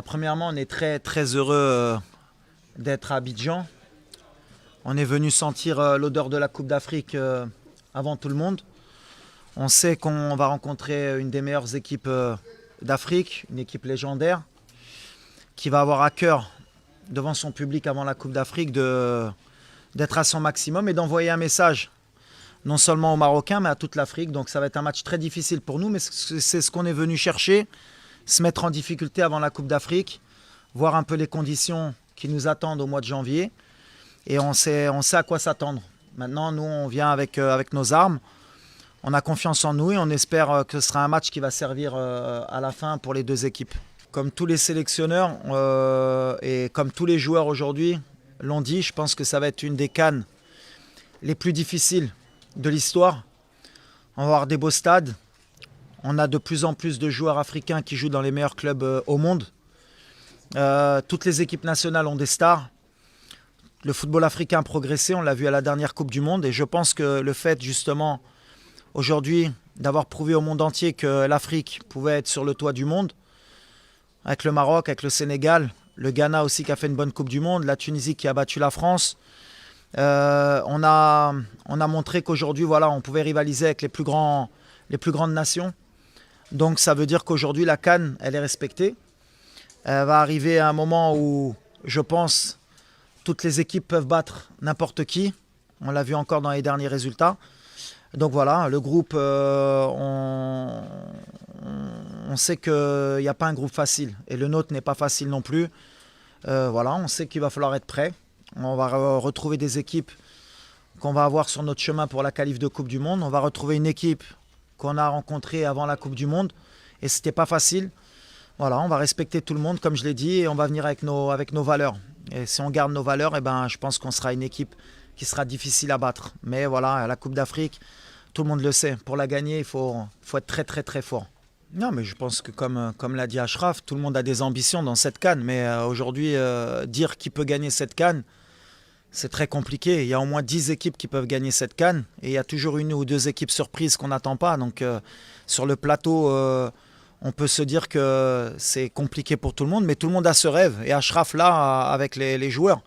Premièrement, on est très très heureux d'être à Abidjan. On est venu sentir l'odeur de la Coupe d'Afrique avant tout le monde. On sait qu'on va rencontrer une des meilleures équipes d'Afrique, une équipe légendaire, qui va avoir à cœur, devant son public avant la Coupe d'Afrique, d'être à son maximum et d'envoyer un message, non seulement aux Marocains, mais à toute l'Afrique. Donc ça va être un match très difficile pour nous, mais c'est ce qu'on est venu chercher, se mettre en difficulté avant la Coupe d'Afrique, voir un peu les conditions qui nous attendent au mois de janvier. Et on sait à quoi s'attendre. Maintenant, nous, on vient avec nos armes. On a confiance en nous et on espère que ce sera un match qui va servir à la fin pour les deux équipes. Comme tous les sélectionneurs et comme tous les joueurs aujourd'hui l'ont dit, je pense que ça va être une des CAN les plus difficiles de l'histoire. On va avoir des beaux stades. On a de plus en plus de joueurs africains qui jouent dans les meilleurs clubs au monde. Toutes les équipes nationales ont des stars. Le football africain a progressé, on l'a vu à la dernière Coupe du Monde. Et je pense que le fait justement aujourd'hui d'avoir prouvé au monde entier que l'Afrique pouvait être sur le toit du monde, avec le Maroc, avec le Sénégal, le Ghana aussi qui a fait une bonne Coupe du Monde, la Tunisie qui a battu la France. On a montré qu'aujourd'hui, voilà, on pouvait rivaliser avec les plus grandes nations. Donc ça veut dire qu'aujourd'hui, la CAN, elle est respectée. Elle va arriver à un moment où, je pense, toutes les équipes peuvent battre n'importe qui. On l'a vu encore dans les derniers résultats. Donc voilà, le groupe, on sait qu'il n'y a pas un groupe facile. Et le nôtre n'est pas facile non plus. Voilà, on sait qu'il va falloir être prêt. On va retrouver des équipes qu'on va avoir sur notre chemin pour la qualif de Coupe du Monde. On va retrouver une équipe qu'on a rencontrée avant la Coupe du Monde. Et ce n'était pas facile. Voilà, on va respecter tout le monde, comme je l'ai dit, et on va venir avec nos valeurs. Et si on garde nos valeurs, je pense qu'on sera une équipe qui sera difficile à battre. Mais voilà, la Coupe d'Afrique, tout le monde le sait. Pour la gagner, il faut être très très très fort. Non, mais je pense que comme l'a dit Achraf, tout le monde a des ambitions dans cette CAN. Mais aujourd'hui, dire qui peut gagner cette CAN, c'est très compliqué. Il y a au moins 10 équipes qui peuvent gagner cette CAN. Et il y a toujours une ou deux équipes surprises qu'on n'attend pas. Donc sur le plateau, on peut se dire que c'est compliqué pour tout le monde. Mais tout le monde a ce rêve. Et Achraf là, avec les joueurs.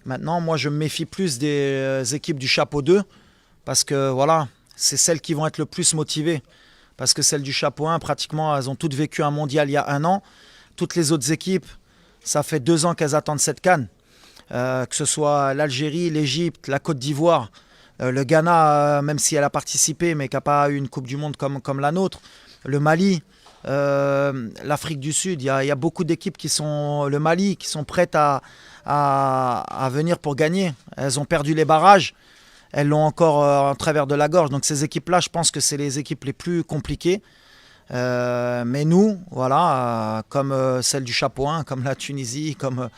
Maintenant, moi, je me méfie plus des équipes du chapeau 2. Parce que voilà, c'est celles qui vont être le plus motivées. Parce que celles du chapeau 1, pratiquement, elles ont toutes vécu un mondial il y a 1 an. Toutes les autres équipes, ça fait 2 ans qu'elles attendent cette CAN. Que ce soit l'Algérie, l'Égypte, la Côte d'Ivoire, le Ghana, même si elle a participé, mais qui n'a pas eu une Coupe du Monde comme la nôtre, le Mali, l'Afrique du Sud. Il y a beaucoup d'équipes le Mali, qui sont prêtes à venir pour gagner. Elles ont perdu les barrages. Elles l'ont encore en travers de la gorge. Donc ces équipes-là, je pense que c'est les équipes les plus compliquées. Mais nous, voilà, comme celle du chapeau 1, comme la Tunisie, comme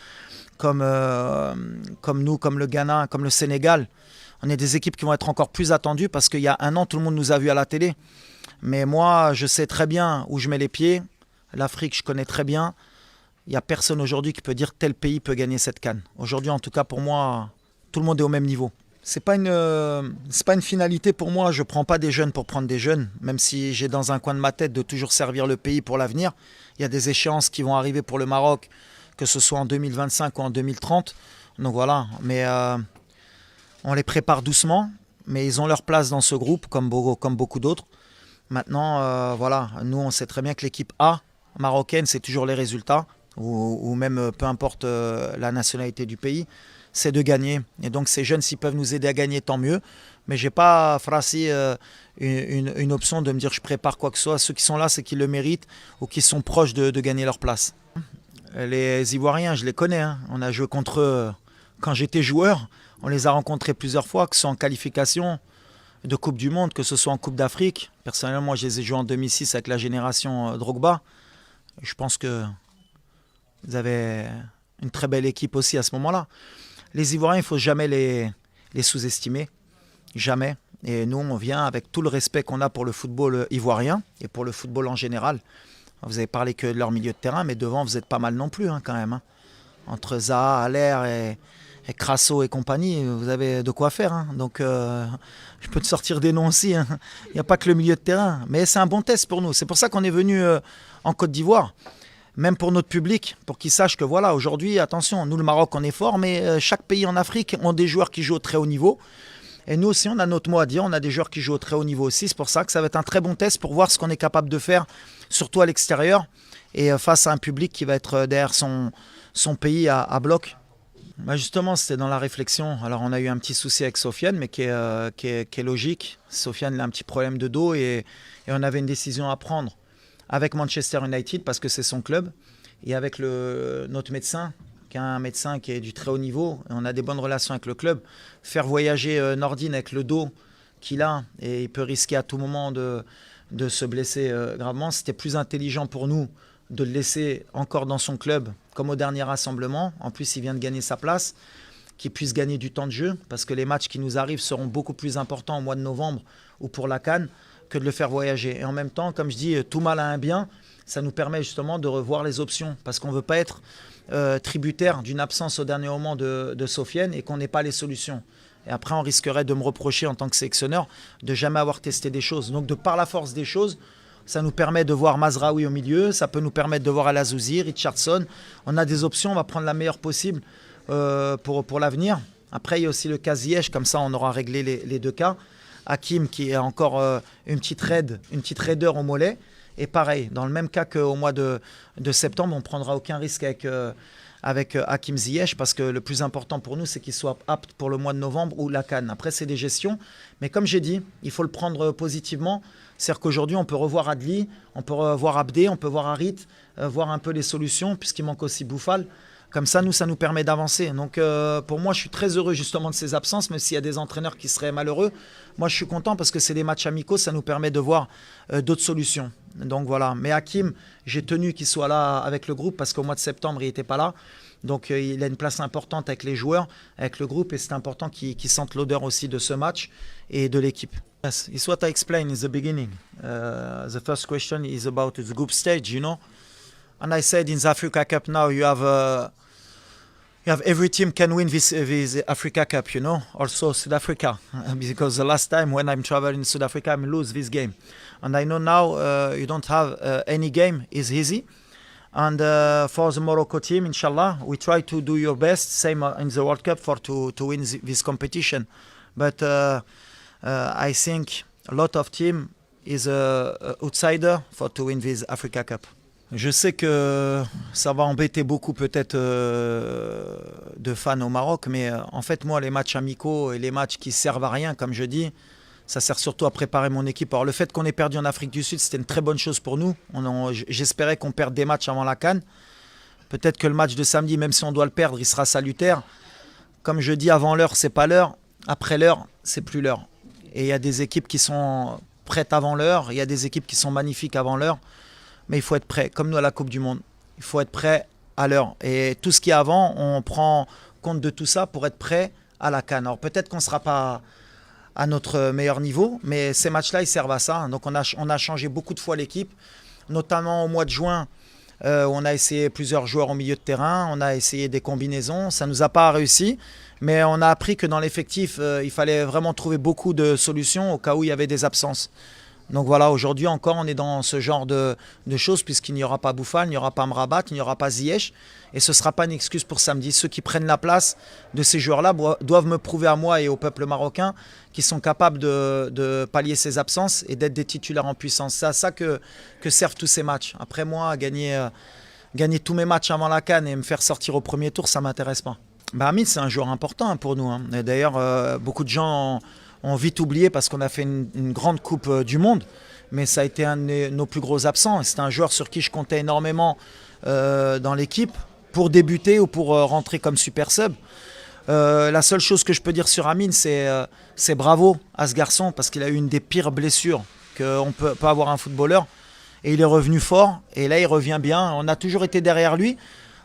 nous, comme le Ghana, comme le Sénégal, on est des équipes qui vont être encore plus attendues parce qu'il y a 1 an, tout le monde nous a vus à la télé. Mais moi, je sais très bien où je mets les pieds. L'Afrique, je connais très bien. Il n'y a personne aujourd'hui qui peut dire tel pays peut gagner cette CAN. Aujourd'hui, en tout cas, pour moi, tout le monde est au même niveau. C'est pas une finalité pour moi. Je ne prends pas des jeunes pour prendre des jeunes, même si j'ai dans un coin de ma tête de toujours servir le pays pour l'avenir. Il y a des échéances qui vont arriver pour le Maroc, que ce soit en 2025 ou en 2030. Donc voilà, mais on les prépare doucement, mais ils ont leur place dans ce groupe, comme beaucoup d'autres. Maintenant, voilà, nous on sait très bien que l'équipe A marocaine, c'est toujours les résultats, ou même peu importe la nationalité du pays, c'est de gagner. Et donc ces jeunes, s'ils peuvent nous aider à gagner, tant mieux. Mais je n'ai pas phrasé une option de me dire je prépare quoi que ce soit. Ceux qui sont là, c'est qu'ils le méritent ou qui sont proches de gagner leur place. Les Ivoiriens, je les connais. On a joué contre eux quand j'étais joueur. On les a rencontrés plusieurs fois, que ce soit en qualification de Coupe du Monde, que ce soit en Coupe d'Afrique. Personnellement, moi, je les ai joués en 2006 avec la génération Drogba. Je pense que vous avez une très belle équipe aussi à ce moment-là. Les Ivoiriens, il ne faut jamais les sous-estimer. Jamais. Et nous, on vient avec tout le respect qu'on a pour le football ivoirien et pour le football en général. Vous avez parlé que de leur milieu de terrain, mais devant, vous êtes pas mal non plus, quand même. Entre Zaha, Haller et Crasso et compagnie, vous avez de quoi faire. Donc, je peux te sortir des noms aussi. Il n'y a pas que le milieu de terrain. Mais c'est un bon test pour nous. C'est pour ça qu'on est venu en Côte d'Ivoire. même pour notre public, pour qu'ils sachent que voilà, aujourd'hui, attention, nous le Maroc on est fort, mais chaque pays en Afrique ont des joueurs qui jouent au très haut niveau. Et nous aussi, on a notre mot à dire, on a des joueurs qui jouent au très haut niveau aussi. C'est pour ça que ça va être un très bon test pour voir ce qu'on est capable de faire, surtout à l'extérieur, et face à un public qui va être derrière son pays à bloc. Bah justement, c'était dans la réflexion. Alors, on a eu un petit souci avec Sofiane, mais qui est logique. Sofiane il a un petit problème de dos et on avait une décision à prendre avec Manchester United parce que c'est son club et avec notre médecin, qui est un médecin qui est du très haut niveau. Et on a des bonnes relations avec le club. Faire voyager Nordin avec le dos qu'il a et il peut risquer à tout moment de se blesser gravement. C'était plus intelligent pour nous de le laisser encore dans son club comme au dernier rassemblement. En plus, il vient de gagner sa place, qu'il puisse gagner du temps de jeu parce que les matchs qui nous arrivent seront beaucoup plus importants au mois de novembre ou pour la CAN que de le faire voyager. Et en même temps, comme je dis, tout mal a un bien, ça nous permet justement de revoir les options parce qu'on ne veut pas être tributaire d'une absence au dernier moment de Sofiane et qu'on n'ait pas les solutions. Et après, on risquerait de me reprocher en tant que sélectionneur de jamais avoir testé des choses. Donc, de par la force des choses, ça nous permet de voir Mazraoui au milieu, ça peut nous permettre de voir Al Azouzi, Richardson. On a des options, on va prendre la meilleure possible pour l'avenir. Après, il y a aussi le cas Ziyech, comme ça on aura réglé les deux cas. Hakim qui est encore une petite raideur au mollet. Et pareil, dans le même cas qu'au mois de septembre, on ne prendra aucun risque avec Hakim Ziyech parce que le plus important pour nous, c'est qu'il soit apte pour le mois de novembre ou la CAN. Après, c'est des gestions. Mais comme j'ai dit, il faut le prendre positivement. C'est-à-dire qu'aujourd'hui, on peut revoir Adli, on peut revoir Abdé, on peut voir Harit, voir un peu les solutions, puisqu'il manque aussi Bouffal. Comme ça, ça nous permet d'avancer. Donc, pour moi, je suis très heureux justement de ces absences, même s'il y a des entraîneurs qui seraient malheureux. Moi, je suis content parce que c'est des matchs amicaux, ça nous permet de voir d'autres solutions. Donc, voilà. Mais Hakim, j'ai tenu qu'il soit là avec le groupe parce qu'au mois de septembre, il n'était pas là. Donc, il a une place importante avec les joueurs, avec le groupe, et c'est important qu'il sente l'odeur aussi de ce match et de l'équipe. Yes, it's what I explained in the beginning. The first question is about the group stage, you know. And I said in the Africa Cup now you have every team can win this Africa Cup, you know. Also South Africa, because the last time when I'm traveling in South Africa, I lose this game. And I know now you don't have any game is easy. And for the Morocco team, inshallah, we try to do your best, same in the World Cup, to win this competition. But I think a lot of team is a outsider to win this Africa Cup. Je sais que ça va embêter beaucoup peut-être de fans au Maroc, mais en fait moi les matchs amicaux et les matchs qui servent à rien, comme je dis, ça sert surtout à préparer mon équipe. Alors le fait qu'on ait perdu en Afrique du Sud, c'était une très bonne chose pour nous. J'espérais qu'on perde des matchs avant la CAN. Peut-être que le match de samedi, même si on doit le perdre, il sera salutaire. Comme je dis, avant l'heure, c'est pas l'heure. Après l'heure, c'est plus l'heure. Et il y a des équipes qui sont prêtes avant l'heure. Il y a des équipes qui sont magnifiques avant l'heure. Mais il faut être prêt, comme nous à la Coupe du Monde. Il faut être prêt à l'heure. Et tout ce qui est avant, on prend compte de tout ça pour être prêt à la CAN. Alors peut-être qu'on ne sera pas à notre meilleur niveau, mais ces matchs-là, ils servent à ça. Donc on a changé beaucoup de fois l'équipe, notamment au mois de juin. On a essayé plusieurs joueurs au milieu de terrain, on a essayé des combinaisons, ça ne nous a pas réussi. Mais on a appris que dans l'effectif, il fallait vraiment trouver beaucoup de solutions au cas où il y avait des absences. Donc voilà, aujourd'hui encore, on est dans ce genre de choses puisqu'il n'y aura pas Bouffal, il n'y aura pas Mrabat, il n'y aura pas Ziyech. Et ce ne sera pas une excuse pour samedi. Ceux qui prennent la place de ces joueurs-là doivent me prouver à moi et au peuple marocain qu'ils sont capables de pallier ces absences et d'être des titulaires en puissance. C'est à ça que servent tous ces matchs. Après moi, gagner tous mes matchs avant la CAN et me faire sortir au premier tour, ça ne m'intéresse pas. Hamid, c'est un joueur important pour nous. Et d'ailleurs, beaucoup de gens ont vite oublié parce qu'on a fait une grande Coupe du Monde. Mais ça a été un de nos plus gros absents. C'est un joueur sur qui je comptais énormément dans l'équipe pour débuter ou pour rentrer comme super sub. La seule chose que je peux dire sur Amine, c'est bravo à ce garçon parce qu'il a eu une des pires blessures qu'on peut avoir un footballeur. Et il est revenu fort et là il revient bien. On a toujours été derrière lui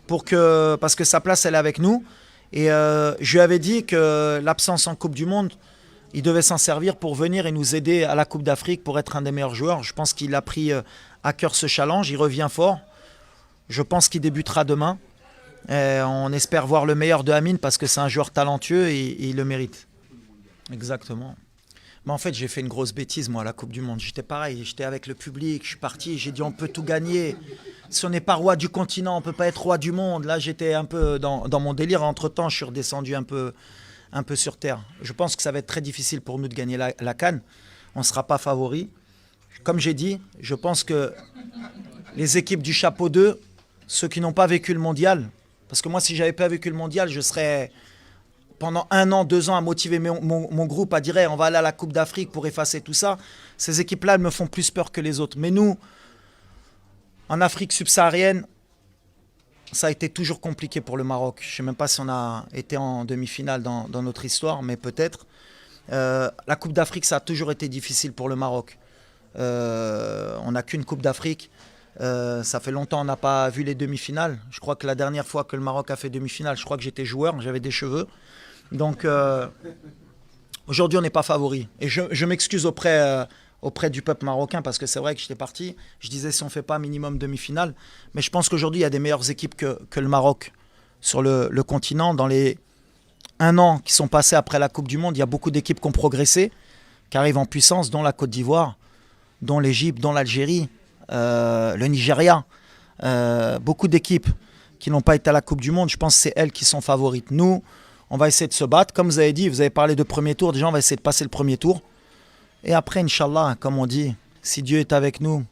parce que sa place elle est avec nous. Et je lui avais dit que l'absence en Coupe du Monde, il devait s'en servir pour venir et nous aider à la Coupe d'Afrique pour être un des meilleurs joueurs. Je pense qu'il a pris à cœur ce challenge, il revient fort. Je pense qu'il débutera demain. Et on espère voir le meilleur de Amine parce que c'est un joueur talentueux et il le mérite. Exactement. Mais en fait, j'ai fait une grosse bêtise, moi, à la Coupe du Monde. J'étais pareil, j'étais avec le public, je suis parti, j'ai dit on peut tout gagner. Si on n'est pas roi du continent, on ne peut pas être roi du monde. Là, j'étais un peu dans mon délire. Entre-temps, je suis redescendu un peu sur terre. Je pense que ça va être très difficile pour nous de gagner la CAN. On ne sera pas favori. Comme j'ai dit, je pense que les équipes du chapeau 2, ceux qui n'ont pas vécu le mondial, parce que moi, si j'avais pas vécu le mondial, je serais pendant 1 an, 2 ans à motiver mon groupe, à dire hey, on va aller à la Coupe d'Afrique pour effacer tout ça. Ces équipes-là, elles me font plus peur que les autres. Mais nous, en Afrique subsaharienne, ça a été toujours compliqué pour le Maroc. Je ne sais même pas si on a été en demi-finale dans notre histoire, mais peut-être. La Coupe d'Afrique, ça a toujours été difficile pour le Maroc. On n'a qu'une Coupe d'Afrique. Ça fait longtemps qu'on n'a pas vu les demi-finales. Je crois que la dernière fois que le Maroc a fait demi-finale, je crois que j'étais joueur, j'avais des cheveux. Donc aujourd'hui, on n'est pas favori. Et je m'excuse auprès du peuple marocain parce que c'est vrai que j'étais parti. Je disais si on ne fait pas minimum demi-finale. Mais je pense qu'aujourd'hui, il y a des meilleures équipes que le Maroc sur le continent. Dans les 1 an qui sont passés après la Coupe du Monde, il y a beaucoup d'équipes qui ont progressé, qui arrivent en puissance, dont la Côte d'Ivoire, dont l'Égypte, dont l'Algérie, le Nigeria. Beaucoup d'équipes qui n'ont pas été à la Coupe du Monde, je pense que c'est elles qui sont favorites. Nous, on va essayer de se battre. Comme vous avez dit, vous avez parlé de premier tour. Déjà, on va essayer de passer le premier tour. Et après, Inch'Allah, comme on dit, si Dieu est avec nous,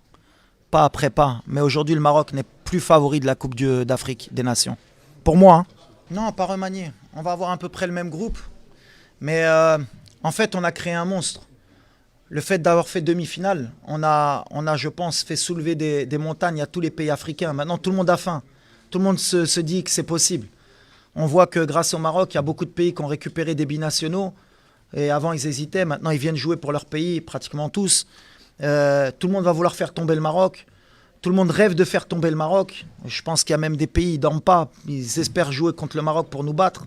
pas après pas. Mais aujourd'hui, le Maroc n'est plus favori de la Coupe d'Afrique des Nations. Pour moi, hein. Non, pas remanié. On va avoir à peu près le même groupe. Mais en fait, on a créé un monstre. Le fait d'avoir fait demi-finale, on a, je pense, fait soulever des montagnes à tous les pays africains. Maintenant, tout le monde a faim. Tout le monde se dit que c'est possible. On voit que grâce au Maroc, il y a beaucoup de pays qui ont récupéré des binationaux. Et avant, ils hésitaient. Maintenant, ils viennent jouer pour leur pays, pratiquement tous. Tout le monde va vouloir faire tomber le Maroc. Tout le monde rêve de faire tomber le Maroc. Je pense qu'il y a même des pays, ils ne dorment pas. Ils espèrent jouer contre le Maroc pour nous battre.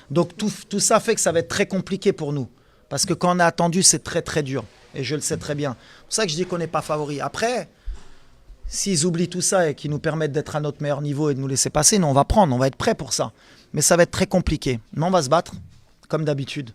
Donc tout ça fait que ça va être très compliqué pour nous. Parce que quand on a attendu, c'est très très dur. Et je le sais très bien. C'est pour ça que je dis qu'on n'est pas favori. Après, s'ils oublient tout ça et qu'ils nous permettent d'être à notre meilleur niveau et de nous laisser passer, nous on va prendre, on va être prêts pour ça. Mais ça va être très compliqué. Mais on va se battre, comme d'habitude.